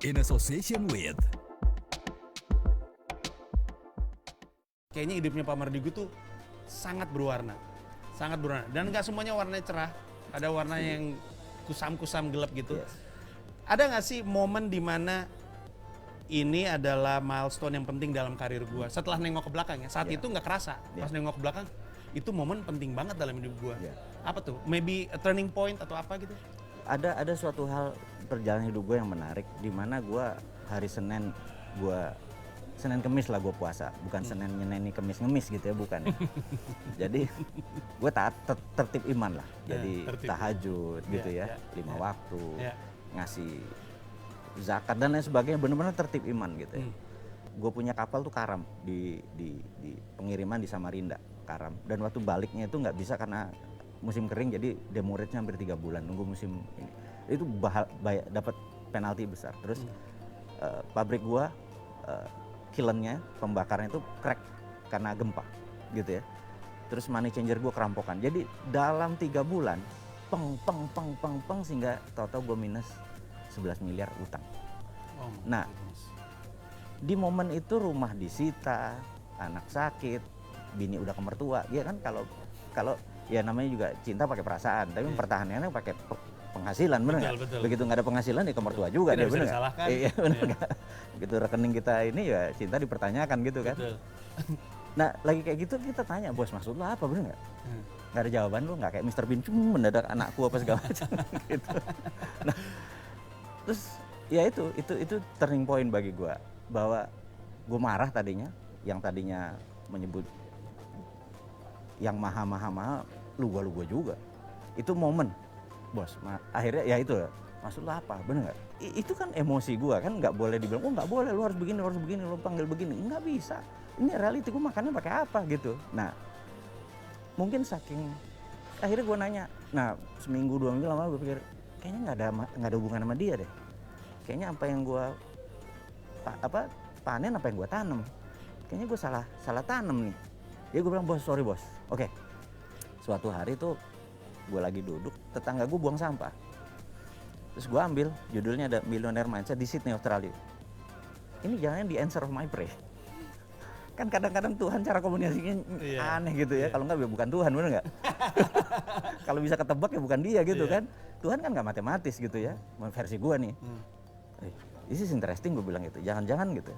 in association with. Kayaknya hidupnya Pak Mardigu tuh sangat berwarna. Dan nggak semuanya warnanya cerah. Ada warna yang kusam-kusam gelap gitu. Yes. Ada nggak sih momen dimana ini adalah milestone yang penting dalam karir gua? Setelah nengok ke belakang ya, saat Yeah. itu nggak kerasa. Pas Yeah. nengok ke belakang, itu momen penting banget dalam hidup gua. Yeah. Apa tuh? Maybe a turning point atau apa gitu? Ada suatu hal perjalanan hidup gue yang menarik, di mana gue hari Senin Kemis lah gue puasa, bukan Senin nyeni Kemis ngemis gitu ya, bukan. Jadi gue tertib iman lah, jadi tertib. tahajud gitu ya, 5 ya. waktu, Ya. ngasih zakat dan lain sebagainya, benar-benar tertib iman gitu ya. Hmm. Gue punya kapal tuh karam di pengiriman di Samarinda, karam, dan waktu baliknya itu nggak bisa karena musim kering, jadi demurrage-nya hampir 3 bulan nunggu musim ini. Itu dapat penalti besar. Terus pabrik gua kilnnya, pembakarnya itu crack karena gempa gitu ya. Terus money changer gua kerampokan. Jadi dalam 3 bulan peng sehingga total gua minus 11 miliar utang. Oh, Nah, di momen itu rumah disita, anak sakit, bini udah ke mertua, ya kan, kalau ya namanya juga cinta pakai perasaan, tapi pertahanannya pakai penghasilan, bener nggak? Betul. Begitu nggak ada penghasilan ya ke mertua juga, Tidak dia bisa bener nggak? disalahkan. Iya bener Iya. nggak? Begitu rekening kita ini ya cinta dipertanyakan gitu kan? Betul. Nah lagi kayak gitu kita tanya, bos maksud lo apa, bener nggak? Nggak ada jawaban, lo nggak kayak Mr. Bean, cuma mendadak anakku apa segala macam gitu. Nah terus ya itu turning point bagi gue, bahwa gue marah tadinya, yang tadinya menyebut yang maha lu gua juga. Itu momen, bos. Akhirnya ya itu, maksud lu apa, bener nggak? Itu kan emosi gua kan, nggak boleh dibilang, oh nggak boleh, lu harus begini, lu panggil begini, nggak bisa. Ini reality, gua makannya pakai apa gitu. Nah, mungkin saking akhirnya gua nanya. Nah, seminggu 2 minggu lama gua pikir kayaknya nggak ada hubungan sama dia deh. Kayaknya apa yang gua panen, apa yang gua tanam. Kayaknya gua salah tanam nih. Ya gue bilang, bos, sorry bos. Oke. Suatu hari tuh gue lagi duduk, tetangga gue buang sampah. Terus gue ambil, judulnya ada Millionaire Mindset di Sydney, Australia. Ini jangan the answer of my prayer. Kan kadang-kadang Tuhan cara komunikasinya aneh gitu ya. Kalau nggak ya bukan Tuhan, bener nggak? Kalau bisa ketebak ya bukan dia gitu kan. Tuhan kan nggak matematis gitu ya. Versi gue nih. This is interesting, gue bilang gitu. Jangan-jangan gitu.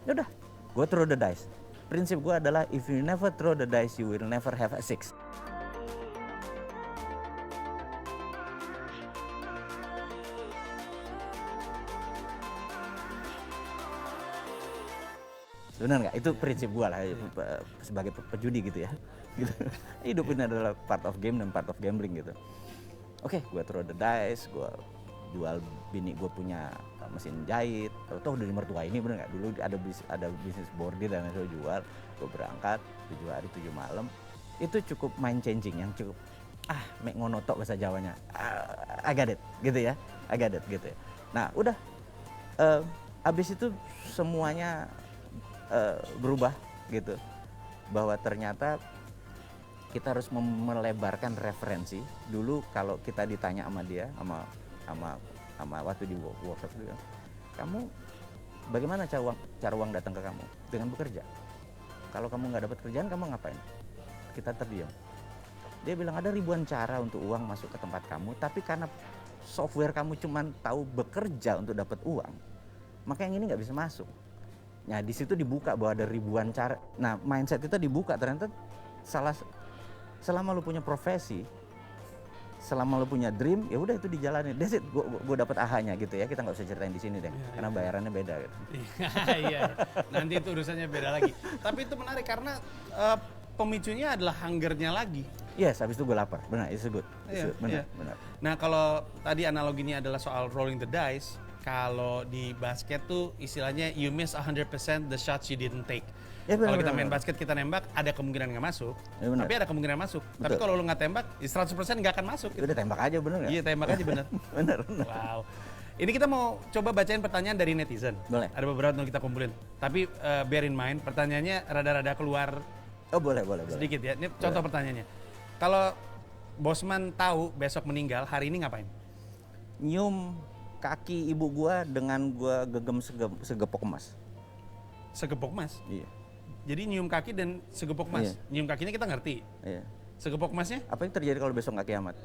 Ya udah, gue throw the dice. Prinsip gue adalah if you never throw the dice, you will never have a 6. Benar nggak? Itu prinsip gue lah sebagai pejudi gitu ya. Gitu. Hidup ini adalah part of game dan part of gambling gitu. Oke, gue throw the dice, gue jual bini gue punya mesin jahit, toh udah di mertua ini, bener nggak? Dulu ada bisnis bordir dan saya jual, gue berangkat 7 hari 7 malam, itu cukup mind changing, yang cukup mek ngonotok bahasa Jawanya, I got it gitu ya, I got it gitu ya. Nah udah, abis itu semuanya berubah gitu, bahwa ternyata kita harus melebarkan referensi. Dulu kalau kita ditanya sama dia, sama waktu di workshop itu, kamu bagaimana cara uang datang ke kamu? Dengan bekerja. Kalau kamu nggak dapat kerjaan, kamu ngapain? Kita terdiam. Dia bilang ada ribuan cara untuk uang masuk ke tempat kamu, tapi karena software kamu cuma tahu bekerja untuk dapat uang, maka yang ini nggak bisa masuk. Nah di situ dibuka bahwa ada ribuan cara. Nah mindset kita dibuka, ternyata selama lu punya profesi, selama lo punya dream, ya udah itu dijalanin. That's it. Gue dapet ahanya gitu ya. Kita nggak usah ceritain di sini deh, karena bayarannya beda gitu. Iya. Nanti itu urusannya beda lagi. Tapi itu menarik karena pemicunya adalah hungernya lagi. Yes, habis itu gue lapar. Benar, itu good. Benar. Nah kalau tadi analoginya adalah soal rolling the dice, kalau di basket tuh istilahnya you miss 100% the shots you didn't take. Ya, kalau kita main basket, kita nembak, ada kemungkinan nggak masuk, ya, tapi ada kemungkinan masuk. Betul. Tapi kalau lu nggak tembak, 100% nggak akan masuk. Ya udah tembak aja, bener nggak? Iya, tembak aja bener. bener. Wow. Ini kita mau coba bacain pertanyaan dari netizen. Boleh. Ada beberapa yang kita kumpulin. Tapi bear in mind, pertanyaannya rada-rada keluar Oh boleh. sedikit ya. Ini contoh pertanyaannya. Kalau Bosman tahu besok meninggal, hari ini ngapain? Nyium kaki ibu gua dengan gua gegem segepok emas. Segepok emas. Iya. Jadi nyium kaki dan segepok emas. Iya. Nyium kakinya kita ngerti. Iya. Segepok emasnya? Apa yang terjadi kalau besok nggak kiamat?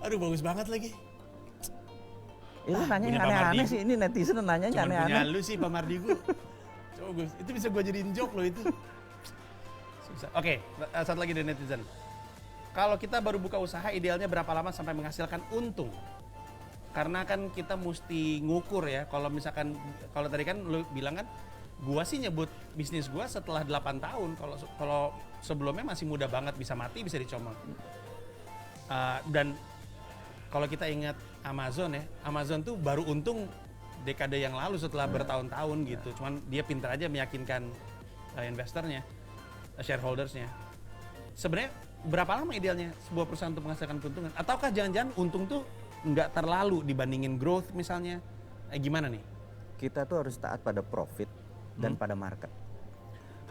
Aduh bagus banget lagi. Itu nanya punya yang Pak aneh-aneh Mardigu. sih, ini netizen nanyanya Cuman punya aneh-aneh. lu sih Pak Mardigu. Coba Gus, itu bisa gue jadiin joke loh itu. Susah. Oke, satu lagi dari netizen. Kalau kita baru buka usaha, idealnya berapa lama sampai menghasilkan untung? Karena kan kita mesti ngukur ya. Kalau misalkan, kalau tadi kan lu bilang kan, gua sih nyebut bisnis gua setelah 8 tahun. Kalau sebelumnya masih muda banget, bisa mati, bisa dicomot. Dan kalau kita ingat Amazon ya, Amazon tuh baru untung dekade yang lalu setelah bertahun-tahun gitu. Cuman dia pintar aja meyakinkan investornya, shareholdersnya. Sebenarnya berapa lama idealnya sebuah perusahaan untuk menghasilkan keuntungan? Ataukah jangan-jangan untung tuh nggak terlalu dibandingin growth misalnya? Gimana nih? Kita tuh harus taat pada profit dan pada market.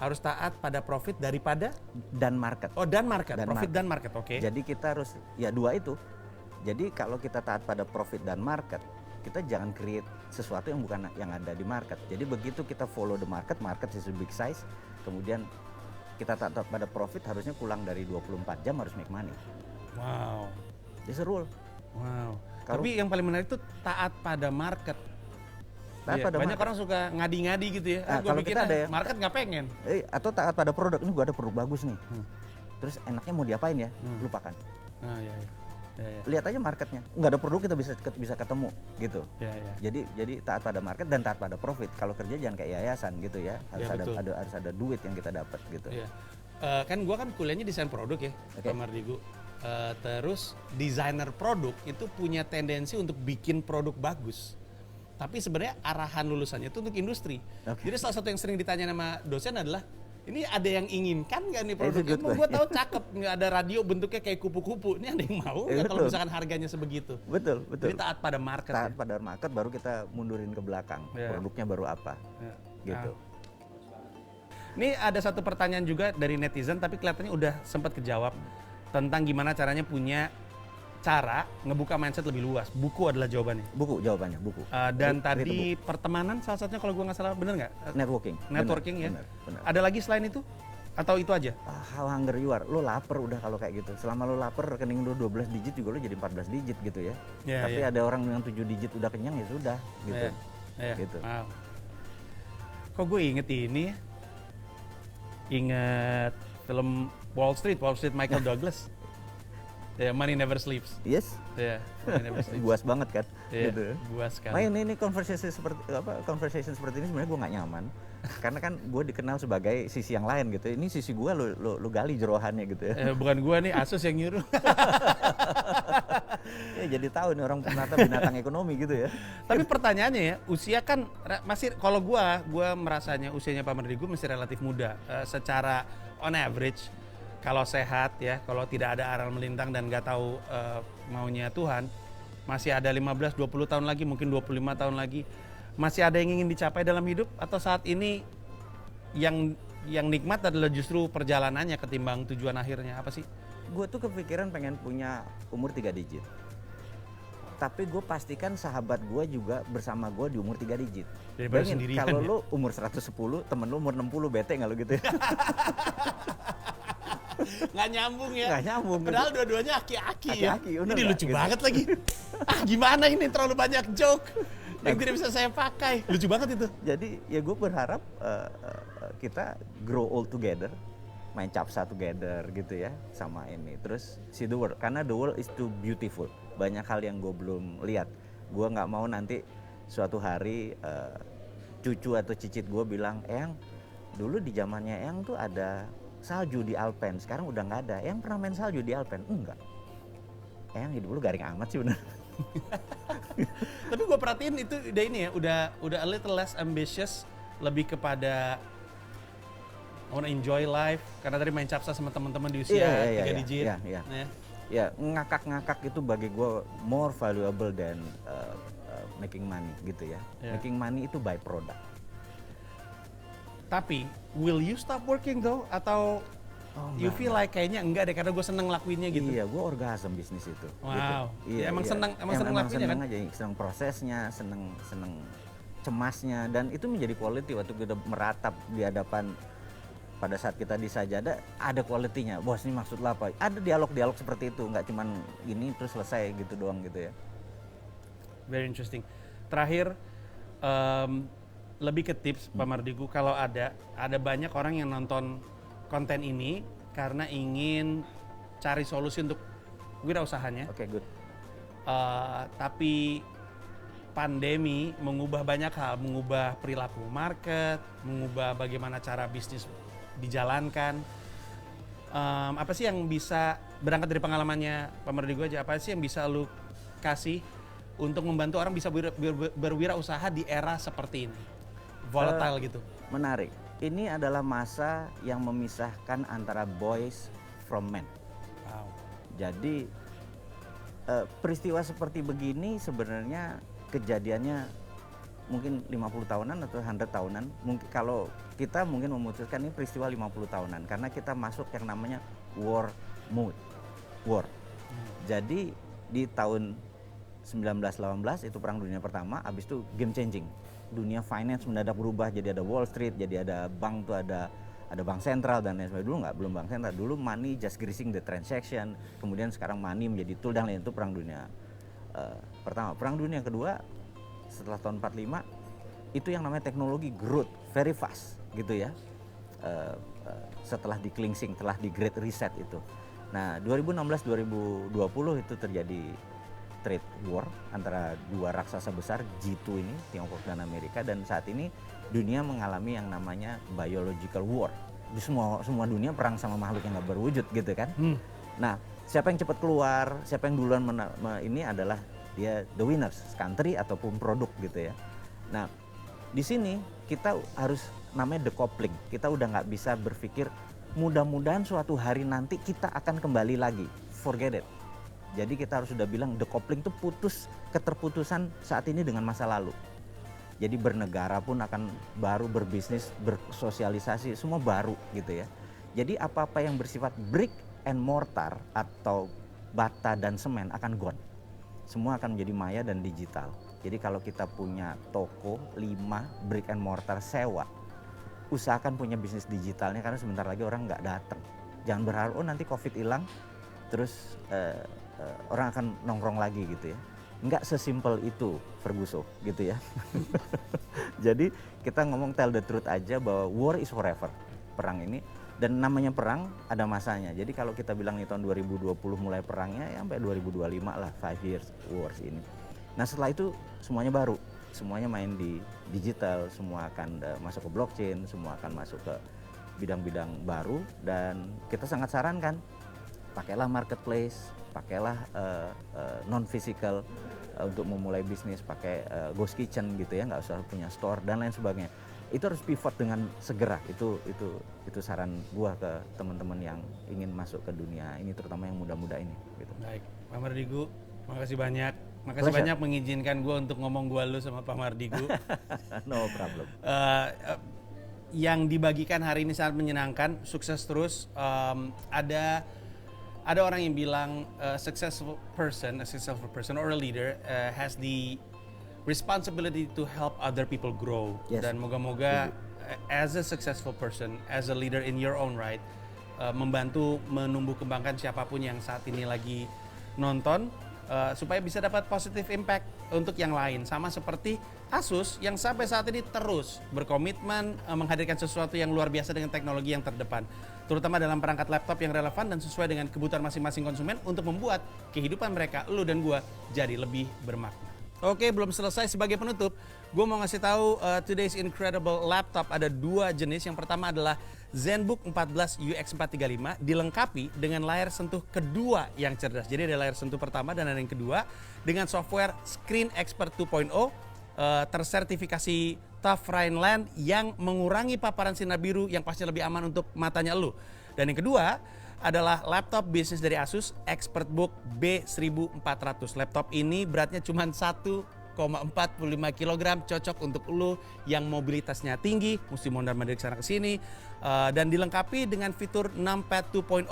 Harus taat pada profit daripada? Dan market. Oh, dan market. Dan Profit market. dan market, oke. Jadi kita harus, ya dua itu. Jadi kalau kita taat pada profit dan market, kita jangan create sesuatu yang bukan yang ada di market. Jadi begitu kita follow the market, market is a big size, kemudian kita taat pada profit, harusnya pulang dari 24 jam harus make money. Wow. That's a rule. Wow. Kalau- Tapi yang paling menarik itu taat pada market. Taat Iya, pada banyak market. orang suka ngadi-ngadi gitu ya. Nah, Gua kalau bikin kita ada ya- market nggak pengen. Atau taat pada produk, ini gua ada produk bagus nih. Terus enaknya mau diapain ya? Lupakan. Nah, ya, ya. Ya, ya. Lihat aja marketnya. Nggak ada produk kita bisa ketemu gitu. Ya, ya. Jadi taat pada market dan taat pada profit. Kalau kerja jangan kayak yayasan gitu ya. Harus Ya, betul. harus ada duit yang kita dapat gitu. Iya. Kan gua kan kuliahnya desain produk ya, Oke. Pak Mardigu. Terus desainer produk itu punya tendensi untuk bikin produk bagus. Tapi sebenarnya arahan lulusannya itu untuk industri. Oke. Jadi salah satu yang sering ditanya sama dosen adalah, ini ada yang inginkan nggak nih Itu produknya? good Gue tahu cakep, nggak ada radio bentuknya kayak kupu-kupu. Ini ada yang mau nggak kalau Betul. misalkan harganya sebegitu? Betul. Jadi taat pada market. Taat Ya? pada market baru kita mundurin ke belakang. Iya. Produknya baru apa Ya. gitu. Ini ada satu pertanyaan juga dari netizen, tapi kelihatannya udah sempat kejawab tentang gimana caranya punya cara ngebuka mindset lebih luas. Buku adalah jawabannya. Buku jawabannya, buku. Dan Read the tadi pertemanan salah satunya kalau gue nggak salah, bener nggak? Networking. Networking ya. Benar. Ada lagi selain itu? Atau itu aja? How hungry you are. Lo lapar udah kalau kayak gitu. Selama lo lapar, rekening lo 12 digit juga lo jadi 14 digit gitu ya. Iya, Tapi iya. ada orang yang 7 digit udah kenyang ya sudah gitu. Iya. Gitu. Wow. Kok gue inget ini ya? Inget film Wall Street Michael Douglas. Ya, Money Never Sleeps. Yes. Ya, Money Never Sleeps. Buas banget kan. Iya, Gitu. buas sekali. Main ini conversation seperti ini sebenarnya gue nggak nyaman karena kan gue dikenal sebagai sisi yang lain gitu. Ini sisi gue lo gali jerohannya gitu ya. Bukan gue nih, Asus yang nyuruh. Ya jadi tahu nih orang ternyata binatang ekonomi gitu ya. Tapi pertanyaannya ya, usia kan masih, kalau gua merasanya usianya Pak Mardigu masih relatif muda. Secara on average, kalau sehat ya, kalau tidak ada aral melintang dan nggak tahu maunya Tuhan, masih ada 15-20 tahun lagi, mungkin 25 tahun lagi. Masih ada yang ingin dicapai dalam hidup, atau saat ini yang nikmat adalah justru perjalanannya ketimbang tujuan akhirnya? Apa sih? Gue tuh kepikiran pengen punya umur 3 digit. Tapi gue pastikan sahabat gue juga bersama gue di umur 3 digit. Daripada Bayangin sendirian kalau ya. lo umur 110, temen lo umur 60, bete nggak lo gitu ya? Nggak nyambung ya. Nggak nyambung. Padahal dua-duanya aki-aki ya. Aki-aki, bener Ini nggak? lucu Gitu. banget lagi. Gimana ini, terlalu banyak joke yang tidak bisa saya pakai. Lucu banget itu. Jadi ya gue berharap kita grow old together, main capsa together gitu ya sama ini. Terus see the world, karena the world is too beautiful. Banyak hal yang gue belum lihat. Gue nggak mau nanti suatu hari cucu atau cicit gue bilang, Eyang dulu di zamannya Eyang tuh ada salju di Alpen, sekarang udah nggak ada. Eyang pernah main salju di Alpen? Enggak. Eyang hidup lu garing amat sih bener. Tapi gue perhatiin itu udah ini ya, udah a little less ambitious, lebih kepada I wanna enjoy life, karena tadi main capsa sama teman-teman di usia 3 digit. Iya. Ya. Ya, ngakak-ngakak itu bagi gue more valuable than making money gitu ya. Yeah. Making money itu by product. Tapi will you stop working though, atau Oh, You feel like kayaknya enggak deh karena gue seneng lakuinnya gitu. Iya, gue orgasm bisnis itu. Wow. Gitu. Ya, emang seneng lakuinnya seneng kan? aja, seneng prosesnya, seneng cemasnya, dan itu menjadi quality waktu kita meratap di hadapan pada saat kita di Sajadah, ada quality-nya. Bos, ini maksud lo apa? Ada dialog-dialog seperti itu, nggak cuman ini terus selesai gitu doang gitu ya. Very interesting. Terakhir, lebih ke tips Pak Mardigu, kalau ada banyak orang yang nonton konten ini karena ingin cari solusi untuk wirausahanya. Oke, good. Tapi pandemi mengubah banyak hal, mengubah perilaku market, mengubah bagaimana cara bisnis dijalankan. Apa sih yang bisa, berangkat dari pengalamannya Pak Mardigu aja, apa sih yang bisa lu kasih untuk membantu orang bisa berwirausaha di era seperti ini? Volatile gitu. Menarik. Ini adalah masa yang memisahkan antara boys from men. Wow. Jadi peristiwa seperti begini sebenarnya kejadiannya mungkin 50 tahunan atau 100 tahunan. Mungkin kalau kita mungkin memutuskan ini peristiwa 50 tahunan karena kita masuk yang namanya war mode. War. Jadi di tahun 1918 itu perang dunia pertama, habis itu game changing. Dunia finance mendadak berubah, jadi ada Wall Street, jadi ada bank tuh, ada bank sentral dan lain sebagainya. Dulu nggak, belum bank sentral, dulu money just greasing the transaction, kemudian sekarang money menjadi tool dan lain. Itu perang dunia pertama. Perang dunia kedua setelah tahun 45 itu yang namanya teknologi growth very fast gitu ya. Setelah di cleansing, setelah di great reset itu. Nah 2016-2020 itu terjadi trade war antara dua raksasa besar G2 ini, Tiongkok dan Amerika, dan saat ini dunia mengalami yang namanya biological war. Di semua dunia perang sama makhluk yang nggak berwujud gitu kan. Nah, siapa yang cepat keluar, siapa yang duluan ini adalah dia the winners, country ataupun produk gitu ya. Nah, di sini kita harus namanya decoupling. Kita udah nggak bisa berpikir mudah-mudahan suatu hari nanti kita akan kembali lagi. Forget it. Jadi kita harus sudah bilang decoupling itu keterputusan saat ini dengan masa lalu. Jadi bernegara pun akan baru, berbisnis, bersosialisasi, semua baru gitu ya. Jadi apa-apa yang bersifat brick and mortar atau bata dan semen akan gone. Semua akan menjadi maya dan digital. Jadi kalau kita punya toko 5 brick and mortar sewa, usahakan punya bisnis digitalnya karena sebentar lagi orang nggak datang. Jangan berharap nanti COVID hilang, terus orang akan nongkrong lagi gitu ya. Nggak sesimpel itu Ferguson gitu ya. Jadi kita ngomong tell the truth aja bahwa war is forever, perang ini. Dan namanya perang ada masanya. Jadi kalau kita bilang nih tahun 2020 mulai perangnya ya sampai 2025 lah, 5 years wars ini. Nah setelah itu semuanya baru, semuanya main di digital, semua akan masuk ke blockchain, semua akan masuk ke bidang-bidang baru. Dan kita sangat sarankan pakailah marketplace, pakailah non physical untuk memulai bisnis, pakai ghost kitchen gitu ya, nggak usah punya store dan lain sebagainya. Itu harus pivot dengan segera. Itu saran gua ke teman-teman yang ingin masuk ke dunia ini, terutama yang muda-muda ini gitu. Baik, Pak Mardigu, makasih banyak. Makasih Pleasure. banyak mengizinkan gua untuk ngomong gua lu sama Pak Mardigu. No problem. Yang dibagikan hari ini sangat menyenangkan, sukses terus. Ada orang yang bilang a successful person or a leader has the responsibility to help other people grow. Yes. Dan moga-moga as a successful person, as a leader in your own right, membantu menumbuh kembangkan siapapun yang saat ini lagi nonton, supaya bisa dapat positive impact untuk yang lain. Sama seperti Asus yang sampai saat ini terus berkomitmen menghadirkan sesuatu yang luar biasa dengan teknologi yang terdepan, terutama dalam perangkat laptop yang relevan dan sesuai dengan kebutuhan masing-masing konsumen untuk membuat kehidupan mereka, lu dan gua, jadi lebih bermakna. Oke, belum selesai. Sebagai penutup, gue mau ngasih tahu today's incredible laptop ada 2 jenis. Yang pertama adalah ZenBook 14 UX435 dilengkapi dengan layar sentuh kedua yang cerdas. Jadi ada layar sentuh pertama dan ada yang kedua dengan software Screen Expert 2.0 tersertifikasi Tough Rhineland yang mengurangi paparan sinar biru yang pasti lebih aman untuk matanya lu. Dan yang kedua adalah laptop bisnis dari Asus ExpertBook B1400. Laptop ini beratnya cuma 1 kg, cocok untuk lo yang mobilitasnya tinggi, mesti mondar-mandir kesana kesini, dan dilengkapi dengan fitur numpad 2.0,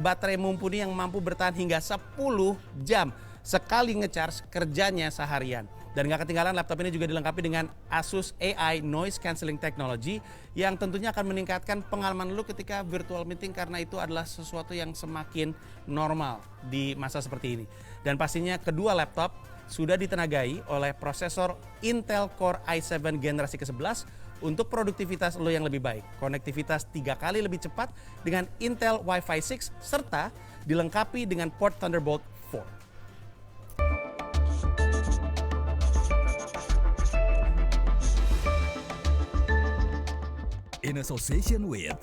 baterai mumpuni yang mampu bertahan hingga 10 jam sekali ngecharge kerjanya seharian. Dan gak ketinggalan, laptop ini juga dilengkapi dengan Asus AI Noise Cancelling Technology yang tentunya akan meningkatkan pengalaman lu ketika virtual meeting, karena itu adalah sesuatu yang semakin normal di masa seperti ini. Dan pastinya kedua laptop sudah ditenagai oleh prosesor Intel Core i7 generasi ke-11 untuk produktivitas lo yang lebih baik. Konektivitas 3 kali lebih cepat dengan Intel Wi-Fi 6 serta dilengkapi dengan port Thunderbolt 4. In association with